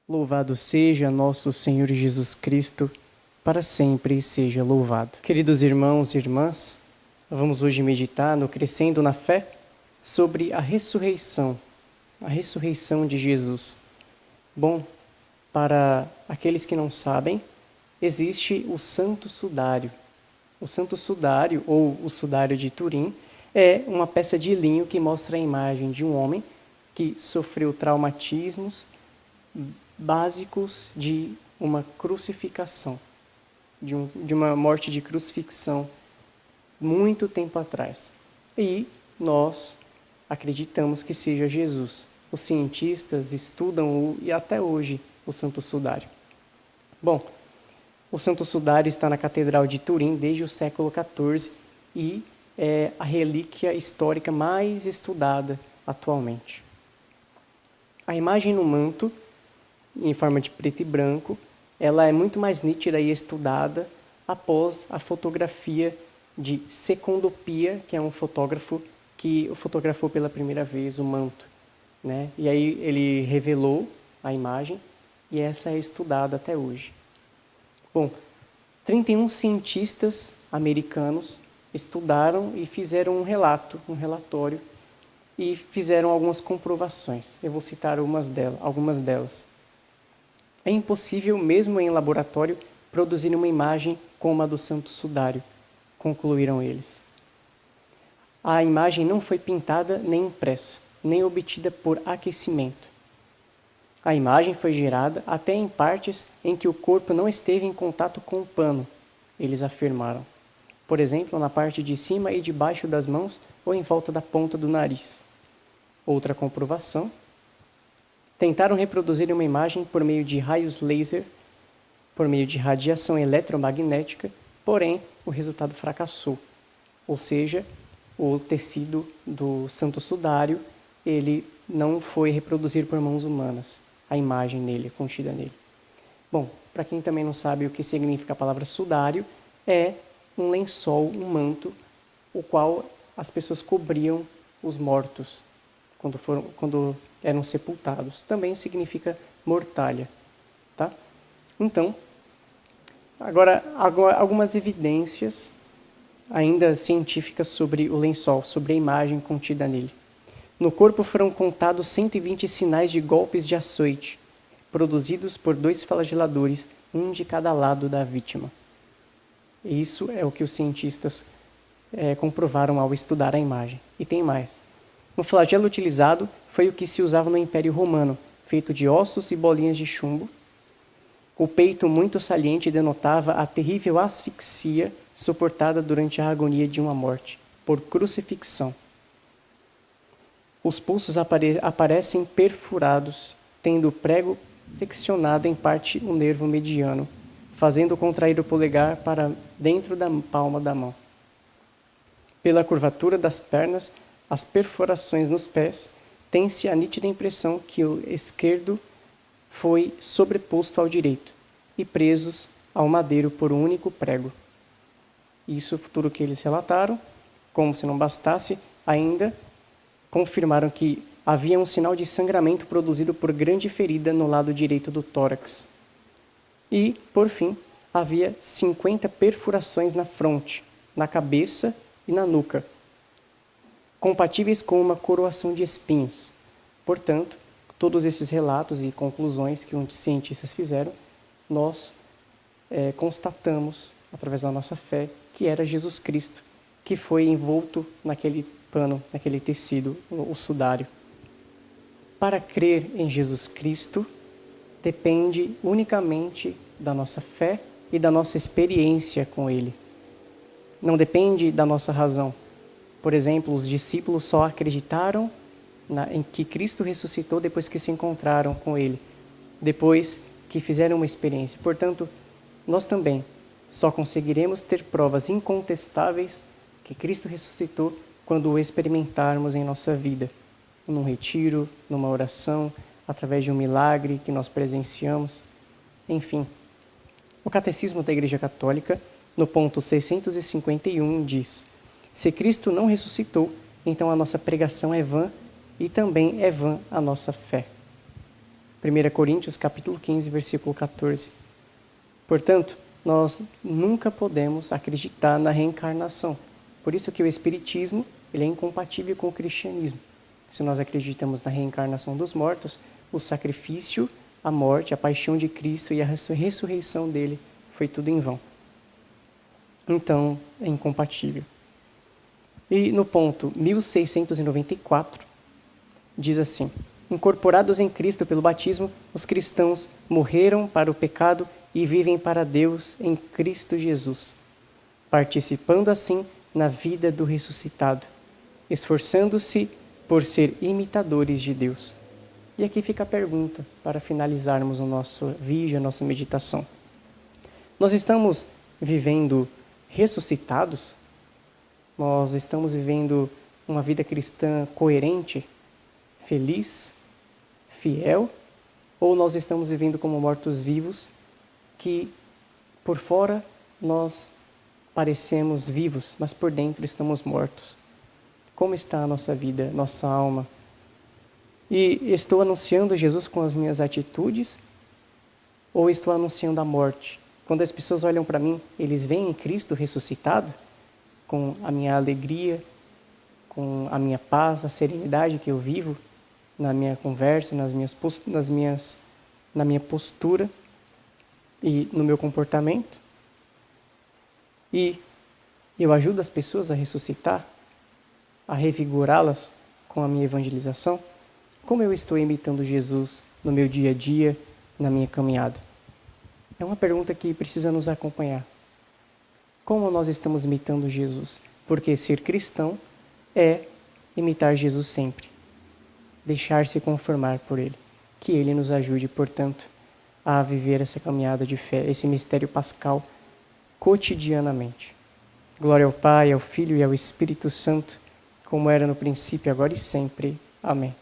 Louvado seja nosso Senhor Jesus Cristo, para sempre seja louvado. Queridos irmãos e irmãs, vamos hoje meditar no Crescendo na Fé sobre a ressurreição de Jesus. Bom, para aqueles que não sabem, existe o Santo Sudário. O Santo Sudário, ou o Sudário de Turim, é uma peça de linho que mostra a imagem de um homem que sofreu traumatismos básicos de uma crucificação, de uma morte de crucifixão muito tempo atrás. E nós acreditamos que seja Jesus. Os cientistas estudam e até hoje o Santo Sudário. Bom, o Santo Sudário está na Catedral de Turim desde o século XIV e é a relíquia histórica mais estudada atualmente. A imagem no manto, em forma de preto e branco, ela é muito mais nítida e estudada após a fotografia de Secondo Pia, que é um fotógrafo que fotografou pela primeira vez o manto, né? E aí ele revelou a imagem e essa é estudada até hoje. Bom, 31 cientistas americanos estudaram e fizeram um relatório, e fizeram algumas comprovações. Eu vou citar algumas delas. É impossível, mesmo em laboratório, produzir uma imagem como a do Santo Sudário, concluíram eles. A imagem não foi pintada nem impressa, nem obtida por aquecimento. A imagem foi gerada até em partes em que o corpo não esteve em contato com o pano, eles afirmaram. Por exemplo, na parte de cima e de baixo das mãos ou em volta da ponta do nariz. Outra comprovação. Tentaram reproduzir uma imagem por meio de raios laser, por meio de radiação eletromagnética, porém o resultado fracassou. Ou seja, o tecido do Santo Sudário, ele não foi reproduzido por mãos humanas, a imagem nele, contida nele. Bom, para quem também não sabe o que significa a palavra sudário, é um lençol, um manto, o qual as pessoas cobriam os mortos quando eram sepultados. Também significa mortalha, tá? Então, agora algumas evidências ainda científicas sobre o lençol, sobre a imagem contida nele. No corpo foram contados 120 sinais de golpes de açoite, produzidos por 2 flageladores, um de cada lado da vítima. Isso é o que os cientistas comprovaram ao estudar a imagem. E tem mais. O flagelo utilizado foi o que se usava no Império Romano, feito de ossos e bolinhas de chumbo. O peito muito saliente denotava a terrível asfixia suportada durante a agonia de uma morte, por crucifixão. Os pulsos aparecem perfurados, tendo o prego seccionado em parte o nervo mediano, fazendo contrair o polegar para dentro da palma da mão. Pela curvatura das pernas, as perfurações nos pés, tem-se a nítida impressão que o esquerdo foi sobreposto ao direito e presos ao madeiro por um único prego. Isso tudo que eles relataram, como se não bastasse, ainda confirmaram que havia um sinal de sangramento produzido por grande ferida no lado direito do tórax. E, por fim, havia 50 perfurações na fronte, na cabeça e na nuca, compatíveis com uma coroação de espinhos. Portanto, todos esses relatos e conclusões que os cientistas fizeram, nós constatamos, através da nossa fé, que era Jesus Cristo, que foi envolto naquele pano, naquele tecido, o sudário. Para crer em Jesus Cristo, depende unicamente da nossa fé e da nossa experiência com Ele. Não depende da nossa razão. Por exemplo, os discípulos só acreditaram em que Cristo ressuscitou depois que se encontraram com Ele, depois que fizeram uma experiência. Portanto, nós também só conseguiremos ter provas incontestáveis que Cristo ressuscitou quando o experimentarmos em nossa vida, num retiro, numa oração, através de um milagre que nós presenciamos, enfim. O Catecismo da Igreja Católica, no ponto 651, diz: se Cristo não ressuscitou, então a nossa pregação é vã e também é vã a nossa fé. 1 Coríntios capítulo 15, versículo 14. Portanto, nós nunca podemos acreditar na reencarnação. Por isso que o Espiritismo ele é incompatível com o cristianismo. Se nós acreditamos na reencarnação dos mortos, o sacrifício, a morte, a paixão de Cristo e a ressurreição dele foi tudo em vão. Então, é incompatível. E no ponto 1694, diz assim: incorporados em Cristo pelo batismo, os cristãos morreram para o pecado e vivem para Deus em Cristo Jesus, participando assim na vida do ressuscitado, esforçando-se por ser imitadores de Deus. E aqui fica a pergunta, para finalizarmos o nosso vídeo, a nossa meditação. Nós estamos vivendo ressuscitados? Nós estamos vivendo uma vida cristã coerente, feliz, fiel? Ou nós estamos vivendo como mortos-vivos, que por fora nós parecemos vivos, mas por dentro estamos mortos? Como está a nossa vida, nossa alma? E estou anunciando Jesus com as minhas atitudes? Ou estou anunciando a morte? Quando as pessoas olham para mim, eles veem Cristo ressuscitado? Com a minha alegria, com a minha paz, a serenidade que eu vivo na minha conversa, na minha postura e no meu comportamento? E eu ajudo as pessoas a ressuscitar, a revigorá-las com a minha evangelização? Como eu estou imitando Jesus no meu dia a dia, na minha caminhada? É uma pergunta que precisa nos acompanhar. Como nós estamos imitando Jesus? Porque ser cristão é imitar Jesus sempre. Deixar-se conformar por Ele. Que Ele nos ajude, portanto, a viver essa caminhada de fé, esse mistério pascal, cotidianamente. Glória ao Pai, ao Filho e ao Espírito Santo, como era no princípio, agora e sempre. Amém.